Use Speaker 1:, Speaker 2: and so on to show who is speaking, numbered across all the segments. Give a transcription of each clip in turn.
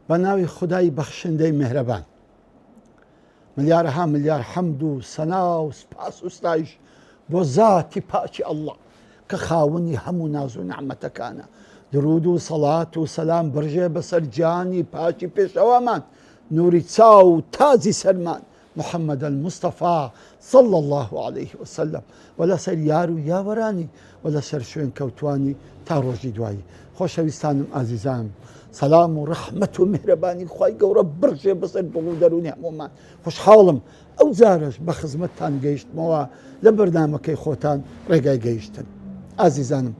Speaker 1: بناوی خدای بخشنده مهربان ملیارها ملیار حمد و سنا و سپاس و ستایش بۆ ذاتی پاکی الله کە خاوەنی هەموو ناز و نعمەتەکانە. درود و سەڵات و سەلام بڕژێ بەسەر جانی پاکی پێشەوامان نوری چاو و تازی سەرمان محەممەد المستەفا صلى الله عليه وسلم و لەسەر یار و یاوەرانی و لەسەر شوێن کەوتوانی تا ڕۆژی دوایی. خۆشەویستانم ئازیزانم، سەلام و ڕەحمەت و میهرەبانی خوای گەورە بڕژێ بەسەر دڵ و دەرونی هەموومان. خۆشحاڵم ئەو جارەش بە خزمەتتان گەیشتمەوە لە بەرنامەکەی خۆتان ڕێگای گەیشتن. ئازیزانم،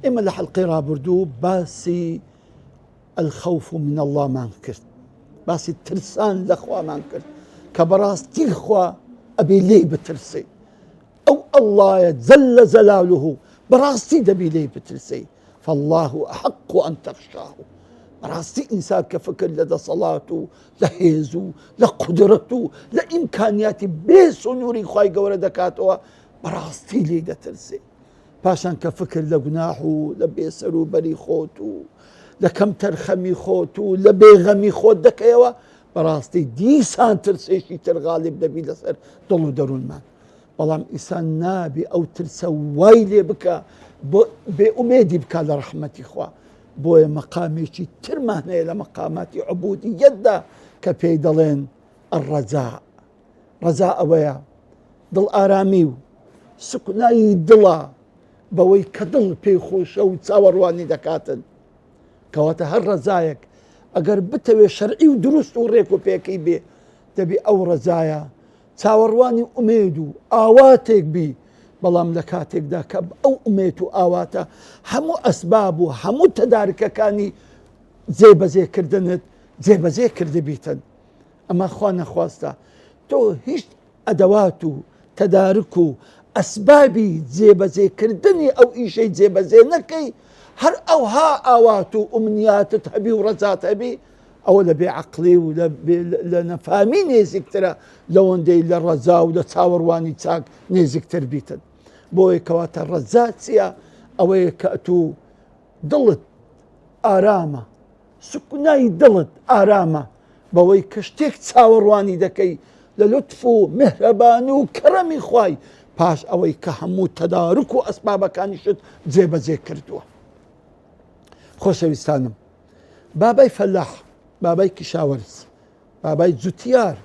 Speaker 1: ئێمە لە حەڵقەی ڕابردوو باسی الخەوف من اللهمان کرد، باسی ترسان لە خوامان کرد کە بەڕاستی خوا ئەبێ لێی بترسێ. ئەو ئەڵڵایە جەلە جەلالوه بەڕاستی دەبی لێی بترسێ. فالله أحق أن تخشاه. بەڕاستی ئینسان کە فکر لە دەسەڵات و لە هێز و لە قودرەت و لە ئیمکانیاتی بێ سنووری خوای گەورە دەکاتەوە بەڕاستی لێی دەترسێ. پاشان کە فکر لە گوناح و لە بێسەر و بەری خۆت و لە کەم تەرخەمی خۆت و لە بێغەمی خۆت دەکەیەوە بەڕاستی دیسان ترسێکی تر غاڵب دەبی لەسەر دڵ و دەروونمان. بەڵام ئینسان نابێ ئەو ترسە وای لێ بکە بێ ئومێدی بکە لە ڕەحمەتی خوا. بۆیە مەقامێکی ترمان هەیە لە مەقاماتی عوبودیەتدا کە پێی دەڵێن ئەڕەجا. ڕەجا ئەوەیە دڵ ئارامی و سکونایی دڵە بەوەی کە دڵ پێی خۆشە و چاوەڕوانی دەکاتن. کەواتە هەر ڕەجایەک ئەگەر بتەوێ شەرعی و دروست و ڕێک و پێکەی بێ دەبی ئەو ڕەجایە چاوەڕوانی ئومێد و ئاواتێک بی. بەڵام لە کاتێکدا کە ئەو ئومێت و ئاواتە هەموو ئەسباب و هەموو تەدارکەکانی جێبەجێکردنت جێبەجێ کرده بیتن، ئەمە خوا نەخواستە تۆ هیچ ئەدەوات و تەدارک و ئەسبابی جێبەجێکردنی ئەو ئیشەی جێبەجێ نەکەی، هەر ئەوها ئاوات و ئومنیاتت هەبی و ڕەجات هەبی، ئەوە لە بێعەقڵی و لە نەفامی نێزیکترە لەوەندەی لە ڕەجا و لە چاوەڕوانی چاک نێزیکتر بیتن. بۆیە کەواتە ڕەجا چییە؟ ئەوەیە کە تو دڵت ئارامە، سکونای دڵت ئارامە بەوەی کە شتێک چاوەڕوانی دەکەی لە لوتف و مهرەبانی و کەرەمی خوای، پاش ئەوەی کە هەموو تەدارک و ئەسبابەکانی شت جێبەجێ کردووە. خۆشەویستانم، بابای فەلاح، بابای کشاوەرز، بابای جوتیار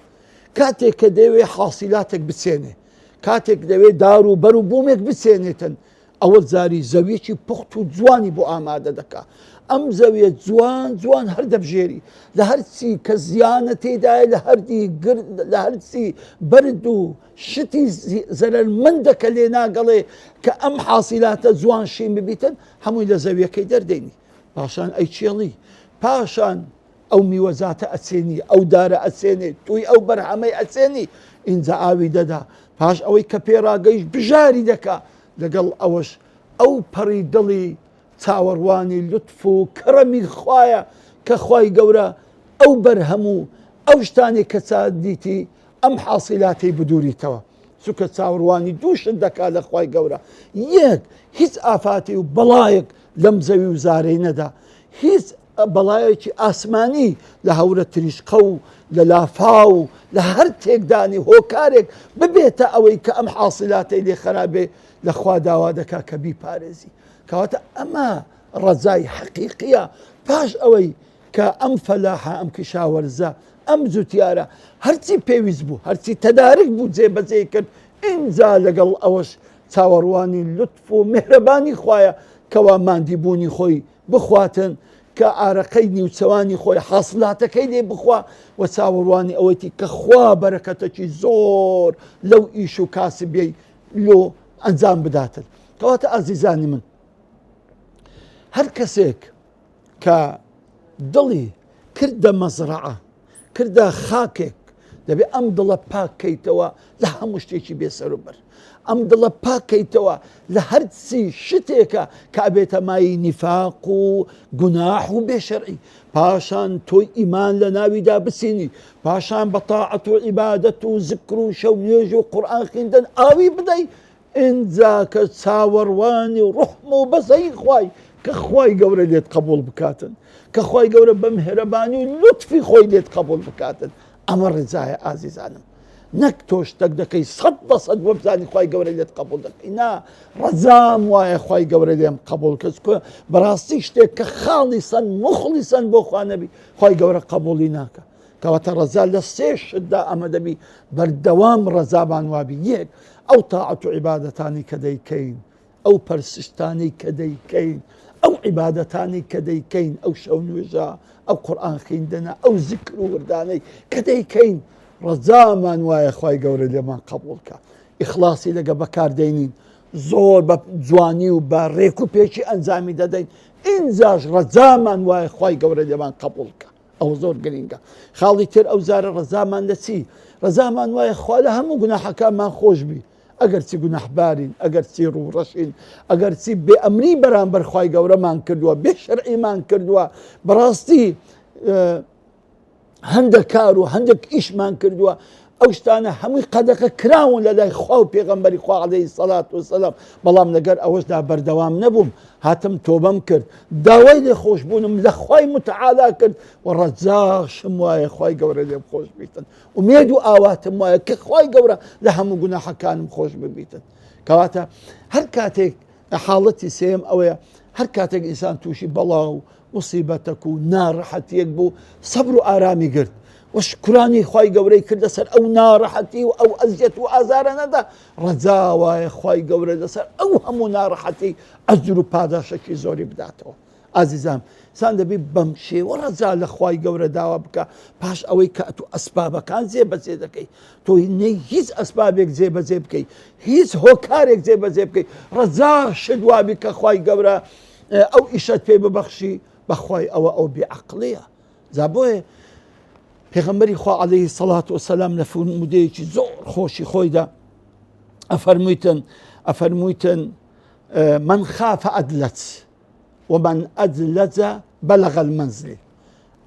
Speaker 1: کاتێک کە دەوێ حاصیلاتێک بچێنێ، کاتێک دەوێ دار و بەر و بوومێک بچێنێتن، ئەوە جاری زەویەکی پوخت و جوانی بۆ ئامادە دەکا. ئەم زەویە جوان جوان هەر دەبژێری لە هەرچی کە زیانە تێدایە، لە هەرچی بەرد و شتی زەرەرمەندەکە لێ ناگەڵێ کە ئەم حاصیلاتە جوان شین ببیتن، هەمووی لە زەویەکەی دەردەینی. پاشان ئەی چێڵی، پاشان ئەو میوەزاتە ئەچێنی، ئەو دارە ئەچێنێ، توی ئەو بەرهەمەی ئەچێنی، ئینجا ئاوی دەدا. پاش ئەوەی کە پێڕاگەیش بژاری دەکا، لەگەڵ ئەوەش ئەو پەڕی دڵی چاوەڕوانی لوتف و کەرەمی خوایە کە خوای گەورە ئەو بەرهەم و ئەو شتانی کە چاندیتی ئەم حاصیلاتی بدووریتەوە. چونکە چاوەڕوانی دووشت دەکا لە خوای گەورە. یەک هیچ ئافاتی و بەڵایەک لەم زەوی و زارەی نەدا، هیچ بەڵایەکی ئاسمانی لە هەورە تریشقە و لە لافا و لە هەر تێکدانی هۆکارێک ببێتە ئەوەی کە ئەم حاصیلاتی لێ خراپێ لە خوا داوا دەکا کە بیپارێزی. کەواتە ئەمە ڕەجای حەقیقیە. پاش ئەوەی کە ئەم فەلاحە، ئەم کشاوەرزە، ئەم جوتیارە هەرچی پێویست بوو، هەرچی تەدارک بوو جێبەجێ کرد، ئینجا لەگەڵ ئەوەش چاوەڕوانی لوتف و مهرەبانی خوایە کەوا ماندیبوونی خۆی بخواتن، کە ئارەقەی نیوچەوانی خۆی حاصلاتەکەی لێ بخوا، و چاوەڕوانی ئەوەتی کە خوا بەرەکەتەکی زۆر لەو ئیش و کاسبیەی لۆ ئەنجام بداتن. کەواتە ئازیزانی من، هەر کەسێک کە دڵی کردە مەزرعە، کردە خاکێک، دەبێ ئەم دڵە پاکەیتەوە لە هەموو شتێکی بێسەر و بەر ئەم دڵە پاکەیتەوە لە هەرچی شتێکە کە ئەبێتە مای نیفاق و گوناح و بێشەرعی پاشان تۆی ئیمان لە ناویدا بچینی پاشان بە تاعەت و عیبادەت و زکر و شەونێژ و قورئان خوێندن ئاوی بدەی ئینجا کە چاوەڕوانی ڕوحم و بەزەی خوای کە خوای گەورە لێت قبول بکاتن کە خوای گەورە بە میهرەبانی و لوتفی خۆی لێت قبول بکاتن ئەمە ڕێزایە ئازیزانم نەک تۆ شتێک دەکەی 100% بۆ بزانی خوای گەورە لێت قبول دەکەی نا ڕەزام وایە خوای گەورە لێم قبول کەس بەڕاستی شتێک کە خاڵیسەن مخلیسەن بۆ خوا نەبی خوای گەورە قبولی ناکە کەواتە ڕەزا لە سێ شتدا ئەمە دەبی بەردەوام ڕەزابان وابی یەک ئەو تاعەت و عیبادەتانی کە دەیکەین ئەو پەرسشتانی کە دەیکەین ئەو عیبادەتانی کە دەیکەین ئەو شەو نوێژە ئەو قورئان خوێندنە ئەو زیکر و وردانەی کە دەیکەین ڕەزامان وایە خوای گەورە لێمان قبوڵکە ئیخلاسی لەگە بەکاردێنین زۆر بە جوانی و بە ڕێک و پێچی ئەنجامی دەدەین ئینجاش ڕەزامان وایە خوای گەورە لێمان قبوڵکە ئەو زۆر گرینگە خاڵی تر ئەو زارە ڕەزامان لە چی ڕەزامان وایە خوا لە هەموو گوناحەکانمان خۆش بی ئەگەر چی گوناحبارین ئەگەر چی ڕوڕەشین ئەگەر چی بێ ئەمری بەرامبەر خوای گەورەمان کردووە بێ شەرعیمان کردووە بەڕاستی هەندێک کار و هەندێک ئیشمان کردووە ئەو شتانە هەمووی قەدەکە کراون لە لای خوا و پێغەمبەری خوا عەلەیهی سەڵات وسەلام بەڵام لەگەر ئەوەشدا بەردەوام نەبووم هاتم تۆبەم کرد داوای لێخۆشبوونم لە خوای متعالا کرد و ڕەجاشم وایە خوای گەورە لێم خۆش بیتن ومێد و ئاواتم وایە کە خوای گەورە لە هەموو گوناحەکانم خۆش ببیتن کەواتە هەر کاتێک حاڵەتی سێم ئەوەیە هەر کاتێک ئینسان تووشی بەڵاو مصیبەتەک و ناڕەحەتیەک بوو سەبر و ئارامی گرت و شکرانی خوای گەورەی کردە سەر ئەو ناڕەحەتی و ئەو ئەزیەت و ئازارە نەدا ڕەجا وایە خوای گەورە لەسەر ئەو هەموو ناڕەحەتی ئەجر و پاداشێکی زۆری بداتەوە ئازیزام سان دەبی بەم شێوە ڕەجا لە خوای گەورە داوا بکە پاش ئەوەی کە تو ئەسبابەکان جێبەجێ دەکەی تۆ نەی هیچ ئەسبابێک جێبەجێ بکەی هیچ هۆکارێک جێبەجێ بکەی ڕەجا شت وابی کە خوای گەورە ئەو ئیشەت پێ ببەخشی بەخوای ئەو بێعەقڵیە جا بۆیە پێغەمبەری خوا عەلەیهی سەڵات وسەلام لە فرمودەیەکی زۆر خۆشی خۆیدا ئەفەرموویتن من خاف ئەدلەج ومن أدلج بلغ المنزل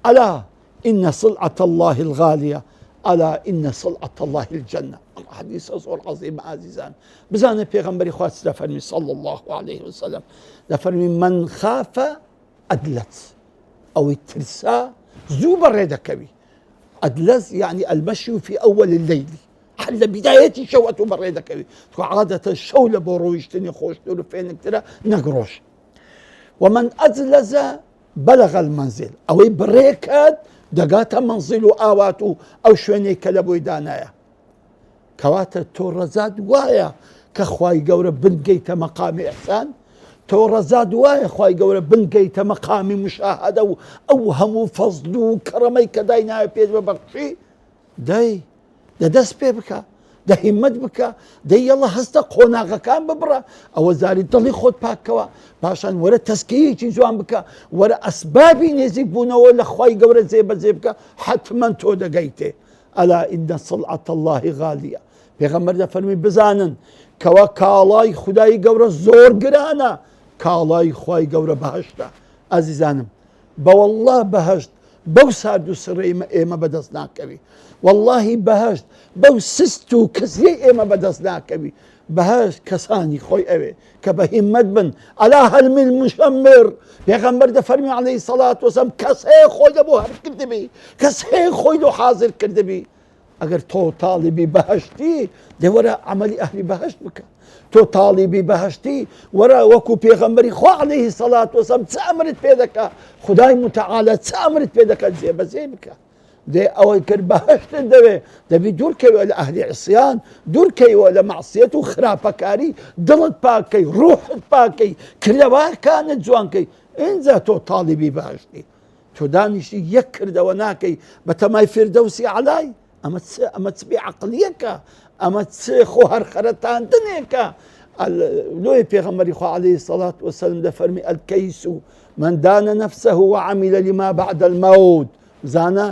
Speaker 1: ألا إن صلعة الله الغالية ألا إن صلعة الله الجنة حديث زور عظيم عزيزان بزانه پیغمبری خواست لفرمي صلى الله عليه وسلم لفرمي من خاف أدلج أو الترسا زوب الردكبي أدلج يعني المشي في أول الليل حل بداية شوة بريدكبي عادة الشولة برويشتني خوش دور فينك ترى نقروش ومن أدلج بلغ المنزل أو بريكات دقات منزل آواتو أو شويني كلبوي دانايا كواتا تورزاد وايا كخواي قورة بنقيت مقام إحسان تورزاد وايا خواي قورة بنقيت مقام مشاهدة أو هم فضل كرمي كداينا بيد ببقشي داي دس بيبكا ده همت بکە دەی یەڵە هەستە قۆناغەکان ببڕە ئەوە زاری دڵی خۆت پاکەوە پاشان وەرە تەسکیەیەکی جوان بکە وەرە ئەسبابی نێزیک بوونەوە لە خوای گەورە جێبەجێ بکە حتمما تۆ دەگەیتێ ئەلا ئین صلعة الله غالیە پێغەمبەر دەفەرمی بزانن کەوا کاڵای خودای گەورە زۆر گرانە کاڵای خوای گەورە بەهەشتە ئازیزانم بەوەڵڵا بەهەشت بەو سارد و سڕێ ئێمە بەدەست ناکەوی واللهی بەهەشت بەو سست و کەسیەی ئێمە بەدەست ناکەوی بەهەشت کەسانی خۆی ئەوێ کە بە هیممەت بن ئەلا هەل من مشەمر پێغەمبەر دەفەرمی عەلەیهی سەڵات وسەلام کەس هەیە خۆی لە بۆ هەر کردبی کەس هەیە خۆی لۆ حازر کردبی ئەگەر تۆ تاڵیبی بەهەشتی دێ وەرە عەمەلی ئەهلی بەهەشت بکە تۆ تاڵیبی بەهەشتی وەرە وەکو پێغەمبەری خوا عەلەیهی سەڵات وسەلام چ ئەمرت پێ دەکا خودای متعالە چ ئەمرت پێ دەکا جێبەجێ بکە دێ ئەوەی کرد بەهەشتت دەوێ دەبی دوورکەوێ لە ئەهلی عیسیان دوورکەیوە لە مەعسیەت و خراپەکاری دڵت پاکەی ڕوحت پاکەی کردەوەکانت جوانکەی ئینجا تۆ تاڵیبی بەهەشتی تۆ دانیشتی یەک کردەوە ناکەی بە تەمای فردەوسی عەلای ئەمە چ بێعەقڵیەکە ئەمە چ خۆ هەرخەرەتاندنێکە لۆی پێغەمبەری خوا عەلەیهی سەڵات وسەلام دەفەرمی ئەلکەیس من دان نفسه وعمل لما بعد الموت زانە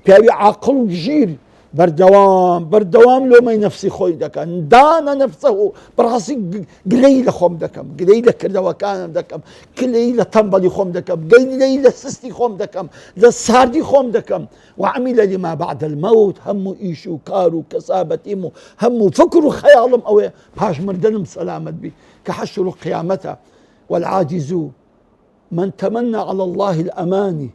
Speaker 1: پیاوی عاقڵ و ژیر بردوام لو ما نفسي خوي دكان دانا نفسه براسي قليلة خوم دكم قليلة كردوكان دكم قليلة تنبلي خوم دكم قليلة سستي خوم دكم لساردي خوم دكم وعمل لما بعد الموت هم إيشو كارو كسابتيمو هم فكروا خيالهم أو باش مردنم سلامت بي كحشروا قيامتها والعاجز من تمنى على الله الأماني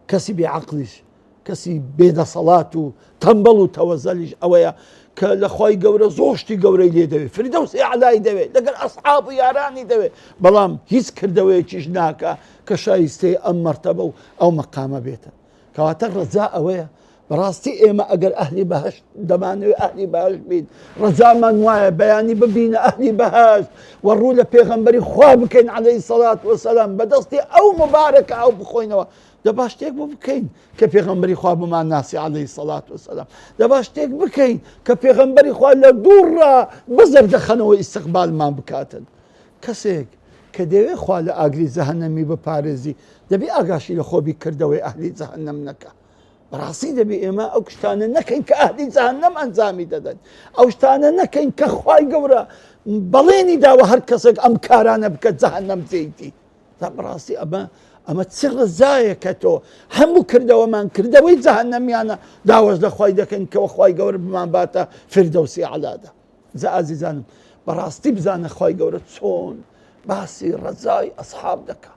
Speaker 1: كسي بعقلش كسي بيد صلاته تنبلو توزلش أويا كالأخوي قورة زوجتي قورة لي دوي فردوسي أعلاي دوي لقل أصحابي ياراني دوي بلام يذكر دوي تشناكا كشايستي أم مرتبة أو مقام بيتا كواتر رزاء أويا براستي إيما أقر أهلي بهاش دماني أهلي بهاش بين رزاء منوايا بياني ببين أهلي بهاش والرولة بيغمبري خوابكين عليه الصلاة والسلام بدستي أو مباركة أو بخوينوا دباش تيك بكين كبيغمبري خواب مع الناس عليه الصلاة والسلام دباش تيك بكين كبيغمبري خواب لدورة بزر دخنوا استقبال ما بكاتن كسيك كدوي خواب لأقري زهنمي ببارزي دبي أقاشي لخوبي كردوي أهلي زهنم نكا براسي دبي إما أوشتانا نكين كأهلي زهنم أنزامي ددن أوشتانا نكين كخواي قورا بليني داوة هركسك أمكارانا بكت زهنم زيتي براسي أما تصير الزاية كتو همو كرده ومان كرده ويتزهنم يانا داوز لخواي دكين كوخواي قور بمان باتا فردوسي على ده زازي زانم براستي بزان خواي قور تصون باسي رزاي أصحاب دكا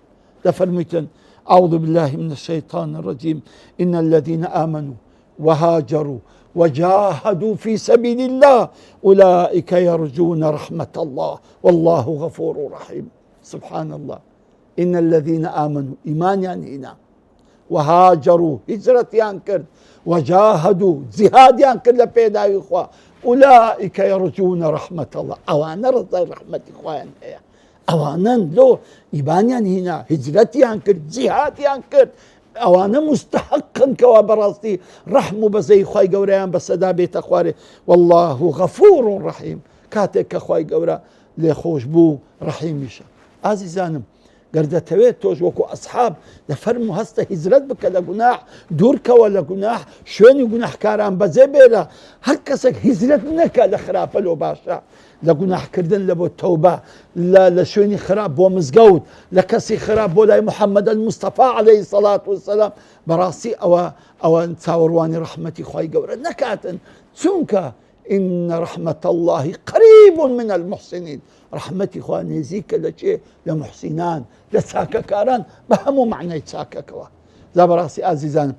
Speaker 1: دفرميتن أعوذ بالله من الشيطان الرجيم إن الذين آمنوا وهاجروا وجاهدوا في سبيل الله أولئك يرجون رحمة الله والله غفور رحيم سبحان الله إن الذين آمنوا إيمان يعني هنا وهاجروا هجرة ينكر وجاهدوا جهاد ينكر لبيدا إخوة أولئك يرجون رحمة الله أوانا رضي رحمة إخوان أوانا لو إيمان يعني هنا هجرة ينكر جهاد ينكر أوانا مستحقا كوابراستي رحموا بزي خواي قوريان بسدا بيت أخواري والله غفور رحيم كاتك خواي قورا لخوش بو رحيم يشا عزيزانم قرد تويت توج وكو أصحاب لفرموا هسته هزرت بك لقناح دورك ولا قناح شوين يقناح كاران بزيبيرا هكسك هزرت نكا لخرافة لو باشا لقناح كردن لبو التوبة لشوين خراب بو مزقود لكسي خراب بو لاي محمد المصطفى عليه الصلاة والسلام براسي أو نتصاورواني رحمتي خواهي قورا نكاتن سنك إن رحمة الله قريب من المحسنين رحمتي خواني زيك لشيء لمحسنان لساككاران بهمو معنى يتساككوا لا براسي عزيزان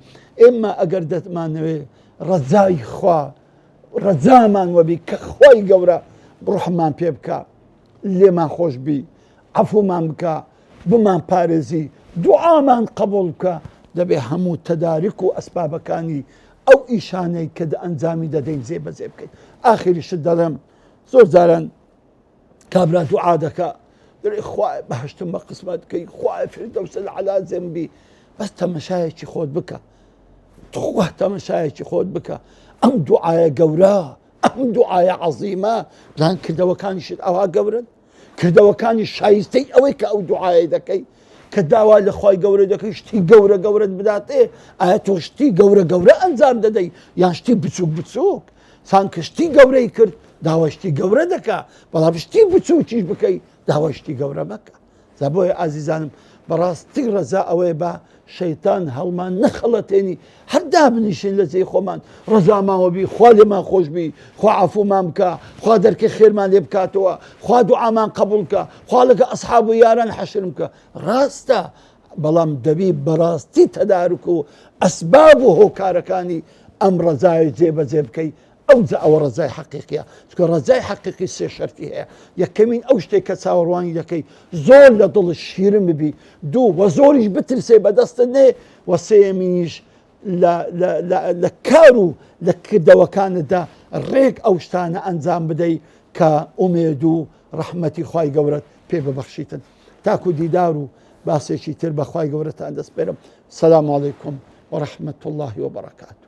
Speaker 1: إما أقردت ما نوي رزاي خوا رزامان وبي كخواي قورا برحمان بيبكا اللي ما خوش بي عفو ما بكا بمان بارزي دعاء من قبولك دبي همو تداركو أسباب كاني أو إيشاني كده أنزامي دين زي بزيبكي آخر شدلم زور زارن كابرا دعادك إخوة بهشتم قسمتك إخوة فردوس على ذنبي بس تمشايك خود بك تخوه تمشايك خود بك أم دعايا قورا أم دعايا عظيمة لان كده وكان يشد أوها قورا كده وكان شايستي أويك أو دعايا دكي كداوا لخواي قورا دكي شتي قورا بدات إيه آياتو شتي قورا أنزام ددي يعني شتي بتسوق سانك شتي قورا يكرد داوشتي قورا دكا بلا بشتي بتسوتيش بكي داوشتي قورا بكا زابوي عزيزانم براستي رزاء ويبا شيطان هلمان نخلتيني حدا بنيشن لزي خومان رزا ما وبي خوالي ما خوش بي خو عفو ما مكا خو درك خير ما لبكاتوا خو دعاء ما قبولك خو لك اصحابو ياران حشرمك راستا بلام دبيب براستي تداركو اسبابه كاركاني ام رزاي زيبكي أو رزاي حقيقية تقول رزاي حقيقي سي شرطيها يكمين أوشتي كساورواني لكي زور لضل الشيرم بي دو وزوريش بترسي بدستني وسيمينيش لكارو لكدا وكان دا الريك أوشتانا أنزام بدي كأميدو رحمتي خواي قورت بي ببخشيتن تاكو ديدارو باسيشي تربا خواي قورت أندس بيرم السلام عليكم ورحمة الله وبركاته.